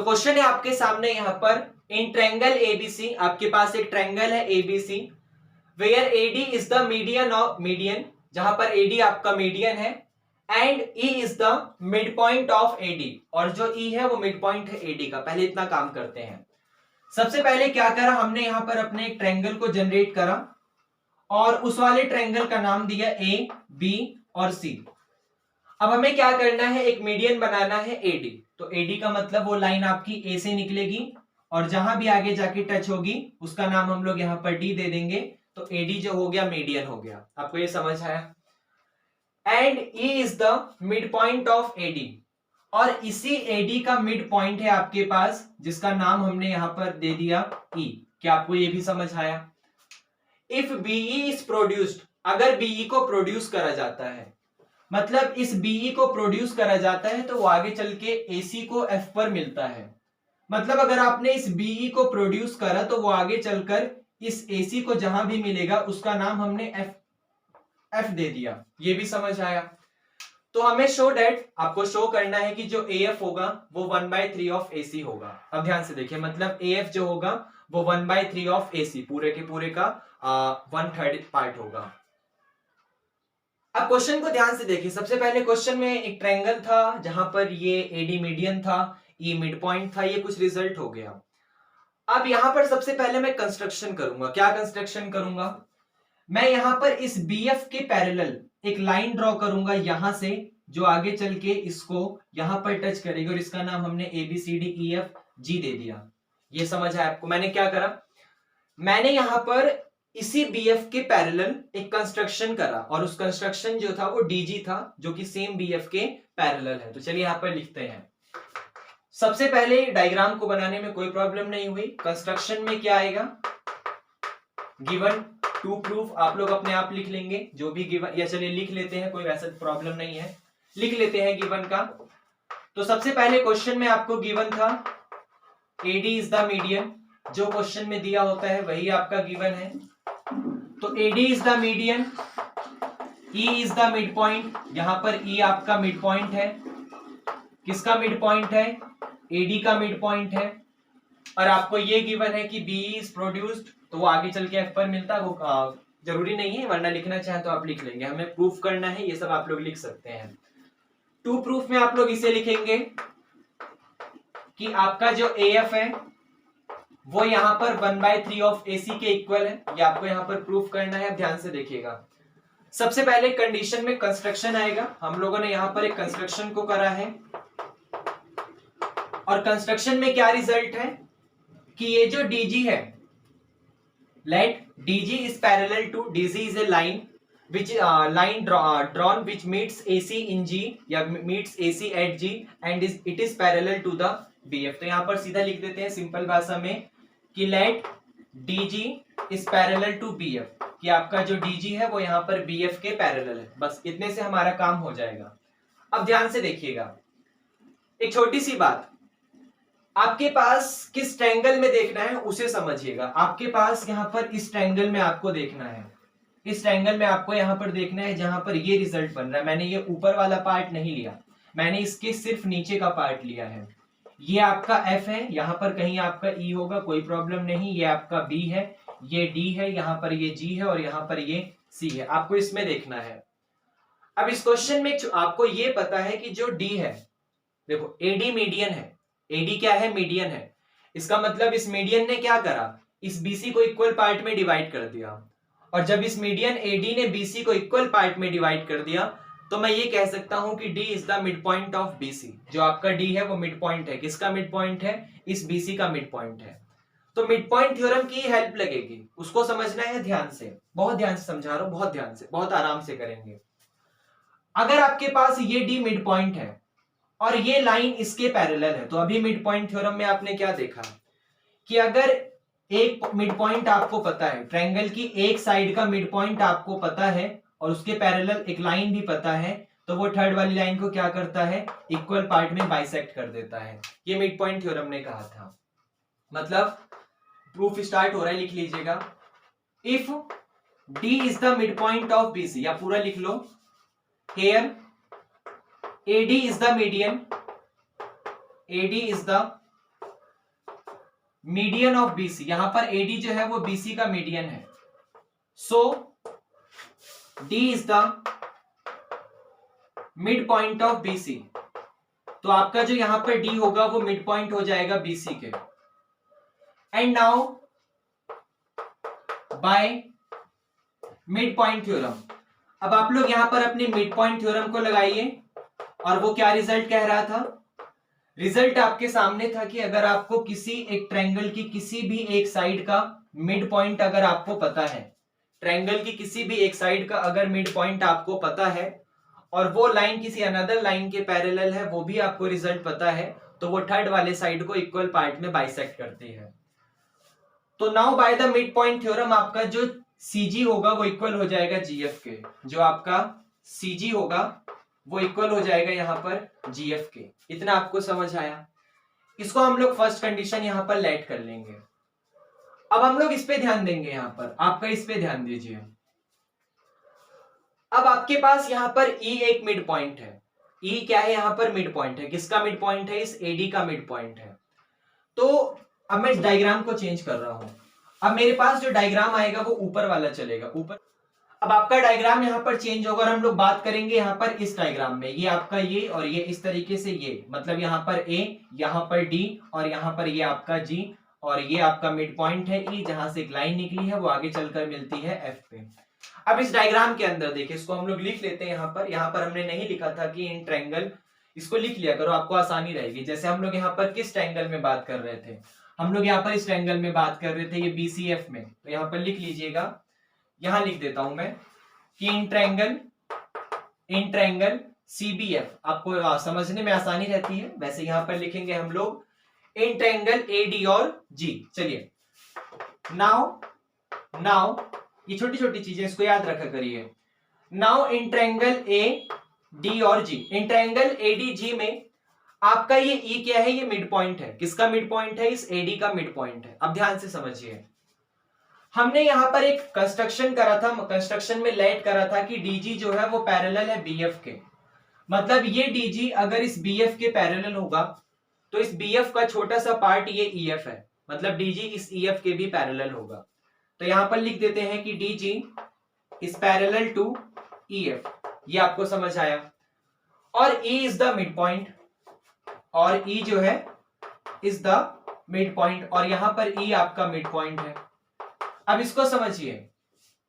तो क्वेश्चन है आपके सामने यहाँ पर, इन ट्रायंगल एबीसी, आपके पास एक ट्रायंगल है ABC, where AD is the median, जहां पर एडी आपका मीडियन है, and E is the mid point of AD, और जो ई है वो मिड पॉइंट है एडी का। पहले इतना काम करते हैं। सबसे पहले क्या करा हमने, यहां पर अपने एक ट्रायंगल को जनरेट करा और उस वाले ट्रायंगल का नाम दिया ए, बी और सी। अब हमें क्या करना है, एक मीडियन बनाना है एडी। तो एडी का मतलब वो लाइन आपकी ए से निकलेगी और जहां भी आगे जाके टच होगी उसका नाम हम लोग यहां पर डी दे देंगे। तो एडी जो हो गया मीडियन हो गया। आपको ये समझ आया? And E is the mid point of AD, और इसी एडी का मिड पॉइंट है आपके पास जिसका नाम हमने यहां पर दे दिया ई। क्या आपको ये भी समझ आया? इफ बीई इज प्रोड्यूस्ड, अगर बीई को प्रोड्यूस करा जाता है, मतलब इस बीई को प्रोड्यूस करा जाता है तो वो आगे चल के एसी को एफ पर मिलता है। मतलब अगर आपने इस बीई को प्रोड्यूस करा तो वो आगे चलकर इस एसी को जहां भी मिलेगा उसका नाम हमने एफ दे दिया। ये भी समझ आया? तो हमें शो डेट, आपको शो करना है कि जो एफ होगा वो 1/3 ऑफ एसी होगा। अब ध्यान से देखिए, मतलब एफ जो होगा वो 1/3 ऑफ एसी, पूरे के पूरे का 1/3 पार्ट होगा। अब क्वेश्चन को ध्यान से देखिए। सबसे पहले क्वेश्चन में एक ट्रायंगल था जहां पर ये एडी मीडियन था, ई मिड पॉइंट था, ये कुछ रिजल्ट हो गया। अब यहां पर सबसे पहले मैं कंस्ट्रक्शन करूंगा। क्या कंस्ट्रक्शन करूंगा? मैं यहां पर इस बीएफ के पैरेलल एक लाइन ड्रॉ करूंगा यहां से, जो आगे चल के इसको यहां पर टच करेगी, और इसका नाम हमने A B C D E F G दे दिया। ये समझ आया आपको? मैंने क्या करा, मैंने यहां पर इसी बीएफ के पैरेलल एक कंस्ट्रक्शन करा, और उस कंस्ट्रक्शन जो था वो डीजी था, जो कि सेम बीएफ के पैरेलल है। तो चलिए यहां पर लिखते हैं। सबसे पहले डायग्राम को बनाने में कोई प्रॉब्लम नहीं हुई। कंस्ट्रक्शन में क्या आएगा, गिवन टू प्रूफ आप लोग अपने आप लिख लेंगे जो भी गिवन, या चलिए लिख लेते हैं, कोई वैसा प्रॉब्लम नहीं है, लिख लेते हैं गिवन का। तो सबसे पहले क्वेश्चन में आपको गिवन था एडी इज द मीडियन, जो क्वेश्चन में दिया होता है वही आपका गिवन है। तो AD is the median, E is the mid point, यहां पर ई आपका मिड पॉइंट है। किसका मिड पॉइंट है? एडी का मिड पॉइंट है। और आपको ये गिवन है कि बी इज प्रोड्यूस्ड, तो वो आगे चल के एफ पर मिलता है। वो जरूरी नहीं है, वरना लिखना चाहे तो आप लिख लेंगे, हमें प्रूफ करना है, ये सब आप लोग लिख सकते हैं। टू प्रूफ में आप लोग इसे लिखेंगे कि आपका जो एफ है वो यहां पर 1/3 ऑफ एसी के इक्वल है। ये आपको यहां पर प्रूफ करना है। ध्यान से देखिएगा। सबसे पहले कंडीशन में कंस्ट्रक्शन आएगा। हम लोगों ने यहां पर एक कंस्ट्रक्शन को करा है, और कंस्ट्रक्शन में क्या रिजल्ट है कि ये जो डीजी है, let DG is parallel to, DG is a line which line drawn which meets AC in G या meets AC at G and it is parallel to the BF। तो यहां पर सीधा लिख देते हैं सिंपल भाषा में कि let DG is parallel to BF, कि आपका जो DG है वो यहां पर BF के पैरेलल है। बस इतने से हमारा काम हो जाएगा। अब ध्यान से देखिएगा, एक छोटी सी बात, आपके पास किस ट्रायंगल में देखना है उसे समझिएगा। आपके पास यहां पर इस ट्रायंगल में आपको देखना है, इस ट्रायंगल में आपको यहां पर देखना है जहां पर ये रिजल्ट बन रहा है। मैंने ये ऊपर वाला पार्ट नहीं लिया, मैंने इसके सिर्फ नीचे का पार्ट लिया है। ये आपका एफ है, यहां पर कहीं आपका ई होगा, कोई प्रॉब्लम नहीं। ये आपका बी है, ये डी है, यहां पर ये जी है, और यहां पर ये सी है। आपको इसमें देखना है। अब इस क्वेश्चन में आपको ये पता है कि जो डी है, देखो एडी मीडियन है, एडी क्या है? मीडियन है। इसका मतलब इस मीडियन ने क्या करा, इस बीसी को इक्वल पार्ट में डिवाइड कर दिया, और जब इस मीडियन एडी ने बीसी को इक्वल पार्ट में डिवाइड कर दिया तो मैं ये कह सकता हूं कि D is the mid point of BC. जो आपका डी है वो मिड पॉइंट है। किसका मिड पॉइंट है? इस बीसी का मिड पॉइंट है। तो मिड पॉइंट थ्योरम की हेल्प लगेगी, उसको समझना है ध्यान से, बहुत ध्यान से समझा रहा हूं, बहुत ध्यान से, बहुत आराम से करेंगे। अगर आपके पास ये डी मिड पॉइंट है और ये लाइन इसके पैरेलल है, तो अभी मिड पॉइंट थ्योरम में आपने क्या देखा कि अगर एक मिड पॉइंट आपको पता है, ट्रायंगल की एक साइड का मिड पॉइंट आपको पता है और उसके पैरेलल एक लाइन भी पता है, तो वो थर्ड वाली लाइन को क्या करता है? इक्वल पार्ट में बाइसेक्ट कर देता है। ये मिड पॉइंट थ्योरम ने कहा था। मतलब प्रूफ स्टार्ट हो रहा है, लिख लीजिएगा। If D is the mid point of BC, या पूरा लिख लो, here AD is the median, AD is the median of BC, यहां पर एडी जो है वो बीसी का मीडियन है। So D is the mid point of BC. तो आपका जो यहां पर डी होगा वो मिड पॉइंट हो जाएगा बीसी के। And now bye mid point theorem, अब आप लोग यहां पर अपने मिड पॉइंट थ्योरम को लगाइए। और वो क्या रिजल्ट कह रहा था? रिजल्ट आपके सामने था कि अगर आपको किसी एक ट्रायंगल की किसी भी एक साइड का मिड पॉइंट अगर आपको पता है, ट्रायंगल की किसी भी एक साइड का अगर मिड पॉइंट आपको पता है और वो लाइन किसी अनदर लाइन के पैरेलल है, वो भी आपको रिजल्ट पता है, तो वो थर्ड वाले साइड को इक्वल पार्ट में बाइसेक्ट करती है। तो now by the mid point theorem आपका जो सीजी होगा वो इक्वल हो जाएगा जीएफ के। जो आपका सीजी होगा वो इक्वल हो जाएगा यहां पर जीएफ के। इतना आपको समझ आया? इसको हम लोग फर्स्ट कंडीशन यहां पर लेट कर लेंगे। अब हम लोग इस पे ध्यान देंगे, यहां पर आपका इस पे ध्यान दीजिए। अब आपके पास यहां पर ई एक मिड पॉइंट है। ई क्या है? यहां पर मिड पॉइंट है। किसका मिड पॉइंट है? इस एडी का मिड पॉइंट है। तो अब मैं इस डायग्राम को चेंज कर रहा हूं। अब मेरे पास जो डायग्राम आएगा वो ऊपर वाला चलेगा, ऊपर। अब आपका डायग्राम यहां पर चेंज होगा और हम लोग बात करेंगे यहां पर इस डायग्राम में, ये आपका ये और ये इस तरीके से, ये मतलब यहां पर ए, यहां पर डी और यहां पर ये आपका जी, और ये आपका मिड पॉइंट है ई, जहां से एक लाइन निकली है वो आगे चलकर मिलती है एफ पे। अब इस डायग्राम के अंदर देखिए, इसको हम लोग लिख लेते हैं। यहां पर हमने नहीं लिखा था कि इन ट्रायंगल, इसको लिख लिया करो, आपको आसानी रहेगी। जैसे हम लोग यहाँ पर किस ट्रायंगल में बात कर रहे थे? हम लोग यहाँ पर इस ट्रायंगल में बात कर रहे थे, ये बीसीएफ में। तो यहाँ पर लिख लीजिएगा, यहां लिख देता हूं मैं कि इन ट्रायंगल सीबीएफ, आपको समझने में आसानी रहती है। वैसे यहां पर लिखेंगे हम लोग इन ट्रायंगल एडी और जी। चलिए नाउ ये छोटी छोटी चीजें इसको याद रखा करिए। Now in triangle A D और जी, इन ट्रायंगल एडी जी में आपका ये ई क्या है? ये मिड पॉइंट है। किसका मिड पॉइंट है? इस एडी का मिड पॉइंट है। अब ध्यान से समझिए, हमने यहां पर एक कंस्ट्रक्शन करा था, कंस्ट्रक्शन में लेट करा था कि डीजी जो है वो पैरेलल है बीएफ के। मतलब ये डीजी अगर इस बीएफ के पैरेलल होगा तो इस बीएफ का छोटा सा पार्ट ये ईएफ है, मतलब डीजी इस ईएफ के भी पैरेलल होगा। तो यहां पर लिख देते हैं कि DG is parallel to EF. ये आपको समझ आया? और E is the mid point, और ई जो है इज द मिड पॉइंट, और यहां पर ई आपका मिड पॉइंट है। अब इसको समझिए,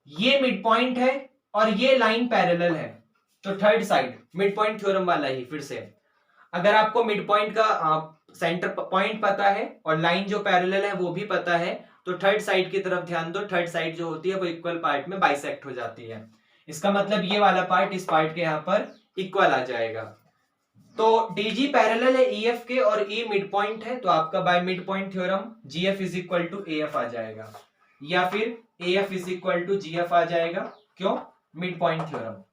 ये मिड पॉइंट है और ये लाइन पैरेलल है, तो third side mid point theorem वाला ही। फिर से, अगर आपको मिड पॉइंट का सेंटर पॉइंट पता है और लाइन जो पैरेलल है वो भी पता है, तो थर्ड साइड की तरफ ध्यान दो। थर्ड साइड जो होती है वो इक्वल पार्ट में बाइसेक्ट हो जाती है। इसका मतलब ये वाला पार्ट इस पार्ट के यहाँ पर इक्वल आ जाएगा। तो डीजी पैरेलल है ईएफ के और ई मिड पॉइंट है, तो आपका by mid point theorem GF is equal to AF आ जाएगा, या फिर AF is equal to GF आ जाएगा। क्यों? Mid point theorem,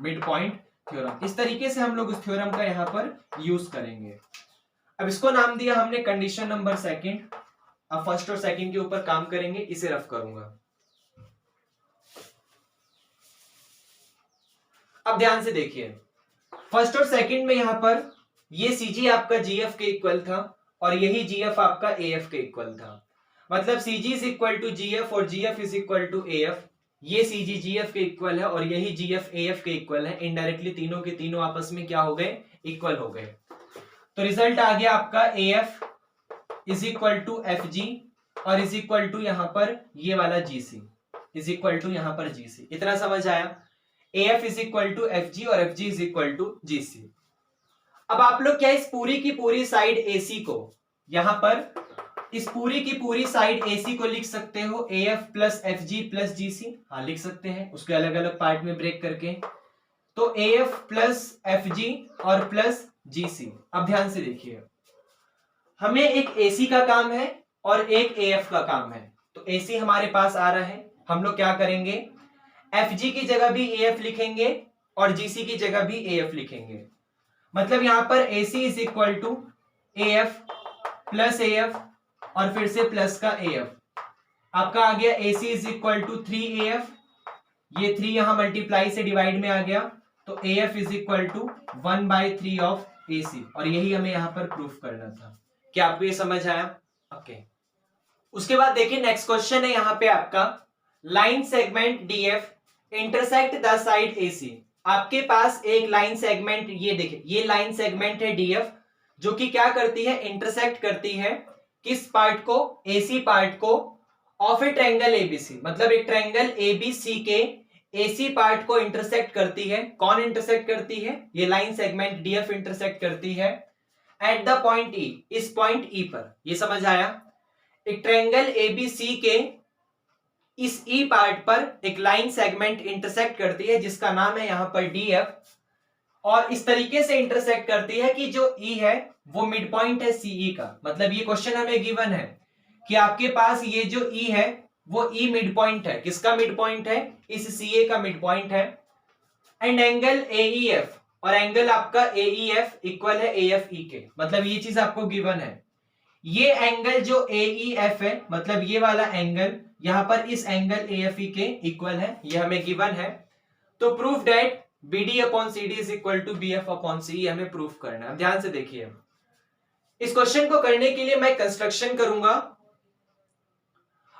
mid point theorem. इस तरीके से हम लोग उस थ्योरम का यहां पर यूज करेंगे। अब इसको नाम दिया हमने कंडीशन नंबर सेकंड। अब फर्स्ट और सेकंड के ऊपर काम करेंगे, इसे रफ करूंगा। अब ध्यान से देखिए, फर्स्ट और सेकंड में यहां पर ये सीजी आपका जीएफ के इक्वल था और यही जीएफ आपका एएफ के इक्वल था। मतलब CG is equal to GF और GF is equal to AF. ये सीजी जीएफ के इक्वल है और यही जीएफ एएफ के इक्वल है। इनडायरेक्टली तीनों के तीनों आपस में क्या हो गए? इक्वल हो गए। तो रिजल्ट आ गया आपका AF is equal to F G और इज इक्वल टू यहां पर ये वाला जीसी, इज इक्वल टू यहां पर जीसी। इतना समझ आया? AF is equal to F G और F G is equal to GC. अब आप लोग क्या इस पूरी की पूरी साइड एसी को, यहां पर इस पूरी की पूरी साइड एसी को लिख सकते हो AF plus F G plus GC? हाँ, लिख सकते हैं, उसके अलग अलग पार्ट में ब्रेक करके। तो एएफ प्लस एफ जी और प्लस जीसी। अब ध्यान से देखिए, हमें एक एसी का काम है और एक एएफ का काम है। तो एसी हमारे पास आ रहा है, हम लोग क्या करेंगे? एफ जी की जगह भी एएफ लिखेंगे और जीसी की जगह भी एएफ लिखेंगे। मतलब यहां पर AC is equal to AF plus AF और फिर से प्लस का एएफ। आपका आ गया एसी इज इक्वल टू 3एएफ, ये 3 यहां मल्टीप्लाई से डिवाइड में आ गया, तो AF is equal to 1/3 of AC. और यही हमें यहां पर प्रूफ करना था। क्या आपको ये समझ आया? ओके। उसके बाद देखिए नेक्स्ट क्वेश्चन है यहाँ पे आपका, line segment DF intersect the side AC. आपके पास एक लाइन सेगमेंट, ये देखिए ये लाइन सेगमेंट है डीएफ, जो कि क्या करती है, इंटरसेक्ट करती है किस पार्ट को, एसी पार्ट को ऑफ ए ट्रायंगल एबीसी। मतलब एक ट्रायंगल एबीसी के एसी पार्ट को इंटरसेक्ट करती है। कौन इंटरसेक्ट करती है, ये लाइन सेगमेंट डीएफ इंटरसेक्ट करती है एट द पॉइंट ई, इस पॉइंट ई पर। ये समझ आया? एक ट्रायंगल एबीसी के इस ई पार्ट पर एक लाइन सेगमेंट इंटरसेक्ट करती है जिसका नाम है यहां पर डीएफ, और इस तरीके से इंटरसेक्ट करती है कि जो ई है वो मिड पॉइंट है सीई का। मतलब ये क्वेश्चन हमें गिवन है कि आपके पास ये जो ई है वो ई मिड पॉइंट है। किसका मिड पॉइंट है, इस सीए का मिड पॉइंट है। एंड एंगल एईएफ, और एंगल आपका एईएफ इक्वल है एएफई के। मतलब ये चीज आपको गिवन है। ये एंगल जो एईएफ है, मतलब ये वाला एंगल यहां पर इस एंगल एएफई के इक्वल है, ये हमें गिवन है। तो proof that BD upon CD is equal to BF upon CE हमें प्रूफ करना है। ध्यान से देखिए, इस क्वेश्चन को करने के लिए मैं कंस्ट्रक्शन करूंगा,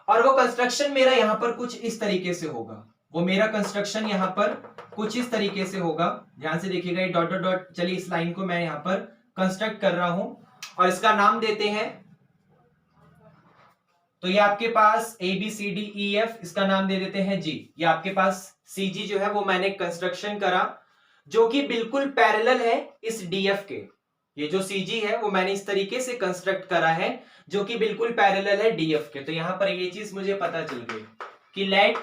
और वो कंस्ट्रक्शन मेरा यहां पर कुछ इस तरीके से होगा। वो मेरा कंस्ट्रक्शन यहां पर कुछ इस तरीके से होगा। ध्यान से देखिएगा, ये डॉट डॉट डॉट, चलिए इस लाइन को मैं यहां पर कंस्ट्रक्ट कर रहा हूं और इसका नाम देते हैं, तो ये आपके पास ABCDEF, इसका नाम दे देते हैं G। ये आपके पास CG जो है वो मैंने कंस्ट्रक्शन करा जो कि बिल्कुल पैरेलल है इस DF के। ये जो CG है वो मैंने इस तरीके से कंस्ट्रक्ट करा है जो कि बिल्कुल पैरेलल है DF के। तो यहां पर ये चीज मुझे पता चल गई कि let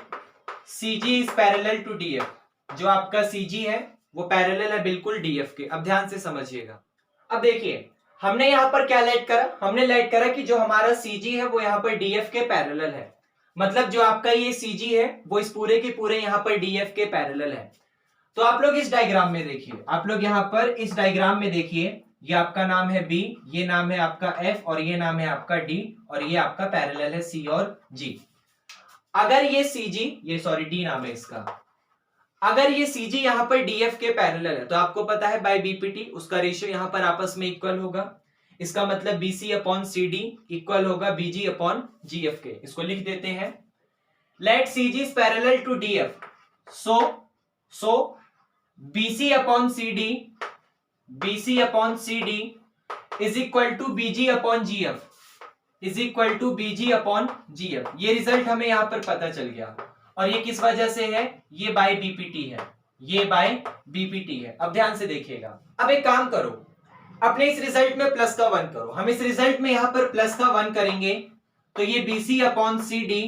CG is parallel to DF। जो आपका CG है वो पैरेलल है बिल्कुल DF के। अब ध्यान से समझिएगा। अब देखिए हमने यहां पर क्या लेट करा, हमने लेट करा कि जो हमारा CG है वो यहां पर DF के पैरेलल है। मतलब जो आपका ये CG है वो इस पूरे के पूरे यहां पर DF के पैरेलल है। तो आप लोग इस डायग्राम में देखिए, आप लोग यहां पर इस डायग्राम में देखिए, ये आपका नाम है B, ये नाम है आपका F, और ये नाम है आपका D, और ये आपका पैरेलल है C और G। अगर ये CG, ये सॉरी D नाम है इसका, अगर ये CG यहां पर DF के पैरेलल है तो आपको पता है बाय BPT उसका रेशियो यहां पर आपस में इक्वल होगा। इसका मतलब BC अपॉन CD इक्वल होगा BG अपॉन GF के। इसको लिख देते हैं, let CG is parallel to DF, so BC upon CD is equal to BG upon GF is equal to BG upon GF। ये रिजल्ट हमें यहां पर पता चल गया, और ये किस वजह से है, ये बाय BPT है, ये बाय BPT है। अब ध्यान से देखिएगा। अब एक काम करो, अपने इस रिजल्ट में प्लस का 1 करो। हम इस रिजल्ट में यहां पर प्लस का 1 करेंगे तो ये BC अपॉन CD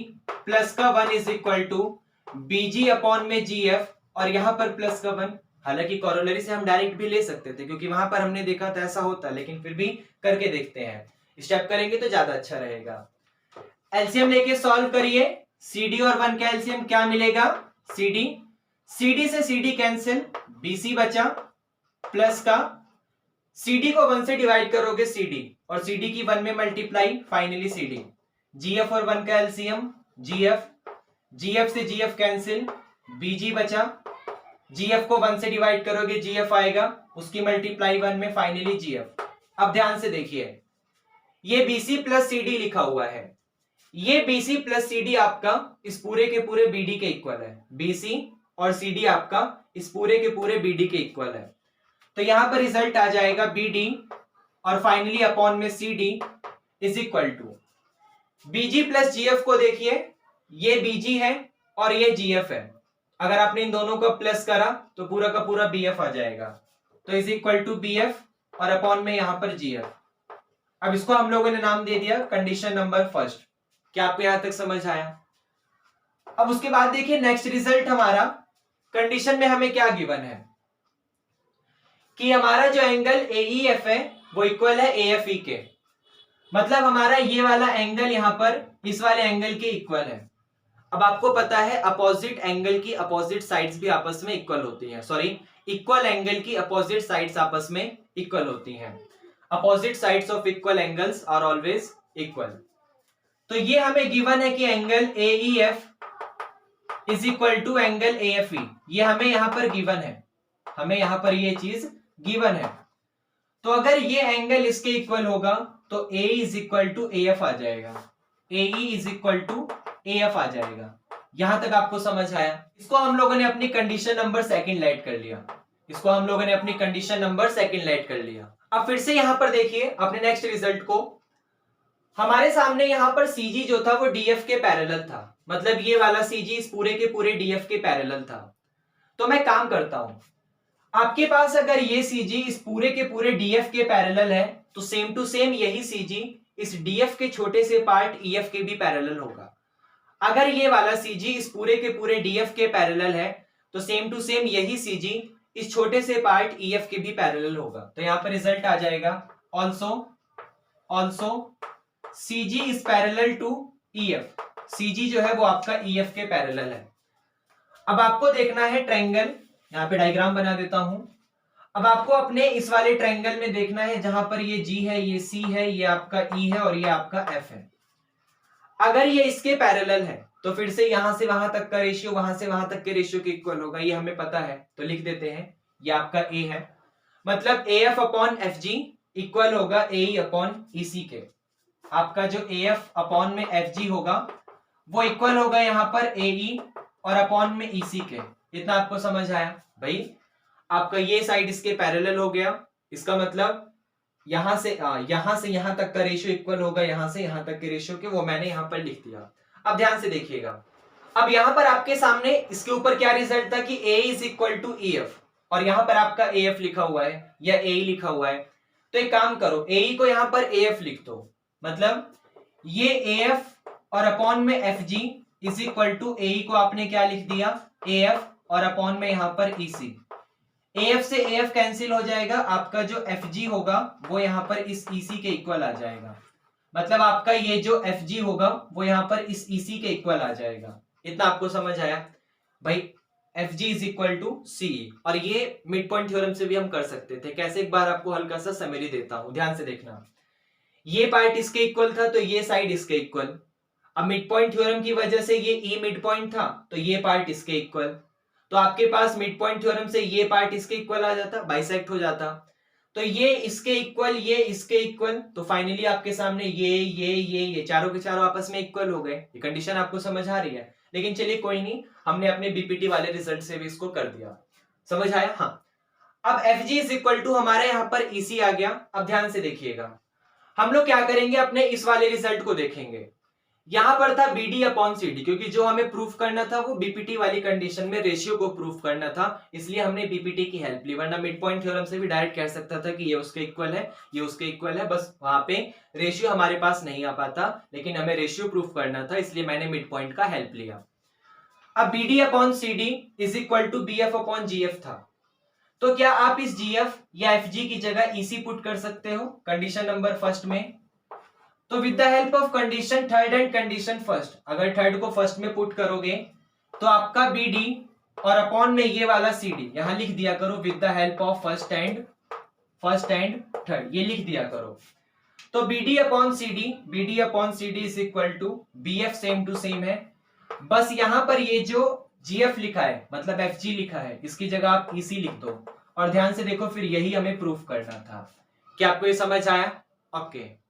प्लस का 1 is equal to BG upon में GF, और यहां पर प्लस का 1। हालांकि कॉरोलरी से हम डायरेक्ट भी ले सकते थे क्योंकि वहां पर हमने देखा था ऐसा होता, लेकिन फिर भी करके देखते हैं, स्टेप करेंगे तो ज्यादा अच्छा रहेगा। एलसीएम लेके सॉल्व करिए। CD और 1 का एलसीएम क्या मिलेगा, CD से CD कैंसिल, BC बचा, प्लस का CD को 1 से डिवाइड करोगे CD, और CD की 1 में मल्टीप्लाई, फाइनली CD। GF और 1 का एलसीएम GF से GF कैंसिल, BG बचा, GF को 1 से डिवाइड करोगे GF आएगा, उसकी मल्टीप्लाई 1 में, फाइनली GF। अब ध्यान से देखिए, ये BC प्लस CD लिखा हुआ है, ये BC प्लस CD आपका इस पूरे के पूरे BD के इक्वल है। BC और CD आपका इस पूरे के पूरे BD के इक्वल है। तो यहां पर रिजल्ट आ जाएगा BD और फाइनली अपॉन में CD is equal to BG plus GF को देखिए, ये BG है और ये GF है। अगर आपने इन दोनों को प्लस करा तो पूरा का पूरा BF आ जाएगा, तो इज इक्वल टू BF और अपॉन में यहां पर GF। अब इसको हम लोगों ने नाम दे दिया कंडीशन नंबर फर्स्ट। क्या आपको यहां तक समझ आया? अब उसके बाद देखिए नेक्स्ट रिजल्ट हमारा, कंडीशन में हमें क्या गिवन है कि हमारा जो एंगल AEF है वो इक्वल है AFE के। मतलब हमारा ये वाला एंगल यहां पर इस वाले एंगल के इक्वल है। अब आपको पता है अपोजिट एंगल की अपोजिट साइड्स भी आपस में इक्वल होती हैं, सॉरी इक्वल एंगल की अपोजिट साइड्स आपस में इक्वल होती हैं। Opposite sides of equal angles are always equal. तो ये हमें गिवन है कि angle AEF is equal to angle AFE। ये हमें यहां पर गिवन है, हमें यहां पर ये चीज गिवन है। तो अगर ये एंगल इसके इक्वल होगा तो A is equal to AF आ जाएगा। AE is equal to AF आ जाएगा। यहां तक आपको समझ आया? इसको हम लोगों ने अपनी कंडीशन नंबर सेकंड लाइट कर लिया। इसको हम लोगों ने अपनी कंडीशन नंबर सेकंड लाइट कर लिया। अब फिर से यहां पर देखिए अपने नेक्स्ट रिजल्ट को। हमारे सामने यहां पर CG जो था वो DF के पैरेलल था, मतलब ये वाला CG इस पूरे के पूरे DF के पैरेलल था। तो मैं काम करता हूं, आपके पास अगर ये CG इस पूरे के पूरे DF के पैरेलल है तो सेम टू सेम यही CG इस DF के छोटे से पार्ट EF के भी पैरेलल होगा। अगर ये वाला CG इस पूरे के पूरे DF के पैरेलल है तो सेम टू सेम यही CG इस छोटे से पार्ट EF के भी पैरेलल होगा। तो यहां पर रिजल्ट आ जाएगा also CG is parallel to EF। CG जो है वो आपका EF के पैरेलल है। अब आपको देखना है ट्रायंगल, यहां पे डायग्राम बना देता हूं। अब आपको अपने इस वाले ट्रायंगल में देखना है जहां पर ये G है, ये C है, ये आपका E है और ये आपका F है। अगर ये इसके पैरेलल है तो फिर से यहां से वहां तक का रेशियो वहां से वहां तक के रेशियो के इक्वल होगा, ये हमें पता है तो लिख देते हैं। ये आपका A है, मतलब AF अपॉन FG इक्वल होगा AE अपॉन EC के। आपका जो AF अपॉन में FG होगा वो इक्वल होगा यहां पर AE और अपॉन में EC के। इतना आपको समझ आया भाई? आपका ये साइड इसके पैरेलल हो गया, इसका मतलब यहां से यहां तक का रेशियो इक्वल होगा यहां से यहां तक के रेशियो के, वो मैंने यहां पर लिख दिया। अब ध्यान से देखिएगा, अब यहां पर आपके सामने इसके ऊपर क्या रिजल्ट था कि A is equal to EF और यहां पर आपका AF लिखा हुआ है या AE लिखा हुआ है। तो एक काम करो, AE को यहां पर AF लिख दो, मतलब ये AF और अपॉन में FG is equal to AE को आपने क्या लिख दिया AF और अपॉन में यहां पर EC। AF से AF कैंसिल हो जाएगा, आपका जो FG होगा वो यहां पर इस EC के इक्वल आ जाएगा, मतलब आपका ये जो FG होगा वो यहां पर इस EC के इक्वल आ जाएगा। इतना आपको समझ आया भाई? FG is equal to CE। और ये मिड पॉइंट थ्योरम से भी हम कर सकते थे। कैसे, एक बार आपको हल्का सा समरी देता हूं, ध्यान से देखना। ये पार्ट इसके इक्वल था तो ये साइड इसके इक्वल। अब मिड पॉइंट थ्योरम की वजह से ये E मिड पॉइंट था तो ये पार्ट इसके इक्वल, तो आपके पास मिड पॉइंट थ्योरम से ये पार्ट इसके इक्वल आ जाता, बाइसेक्ट हो जाता। तो ये इसके इक्वल, ये इसके इक्वल, तो फाइनली आपके सामने ये चारों के चारों आपस में इक्वल हो गए। ये कंडीशन आपको समझ आ रही है? लेकिन चलिए कोई नहीं, हमने अपने बीपीटी वाले रिजल्ट से भी इसको कर दिया। समझ आया? हाँ। अब FG इज इक्वल टू हमारे यहां पर EC आ गया। अब ध्यान से देखिएगा, हम लोग क्या करेंगे, अपने इस वाले रिजल्ट को देखेंगे। यहां पर था BD अपॉन CD, क्योंकि जो हमें प्रूफ करना था वो बीपीटी वाली कंडीशन में रेशियो को प्रूफ करना था, इसलिए हमने बीपीटी की हेल्प ली। वरना मिड पॉइंट थ्योरम से भी डायरेक्ट कह सकता था कि ये उसके इक्वल है, ये उसके इक्वल है, बस वहां पे रेशियो हमारे पास नहीं आ पाता। लेकिन हमें रेशियो प्रूफ करना था, इसलिए मैंने मिड पॉइंट का हेल्प लिया। अब BD upon CD is equal to BF upon GF था, तो क्या आप इस GF या FG की जगह EC पुट कर सकते हो कंडीशन नंबर फर्स्ट में? तो with the help of condition third and condition first, अगर थर्ड को फर्स्ट में पुट करोगे तो आपका BD और अपॉन में ये वाला CD यहां लिख दिया करो with the help of first and third, ये लिख दिया करो। तो BD upon CD is equal to BF, same to same है, बस यहां पर ये जो GF लिखा है मतलब FG लिखा है, इसकी जगह आप EC लिख दो। और ध्यान से देखो, फिर यही हमें प्रूफ करना था। क्या आपको ये समझ आया? ओके।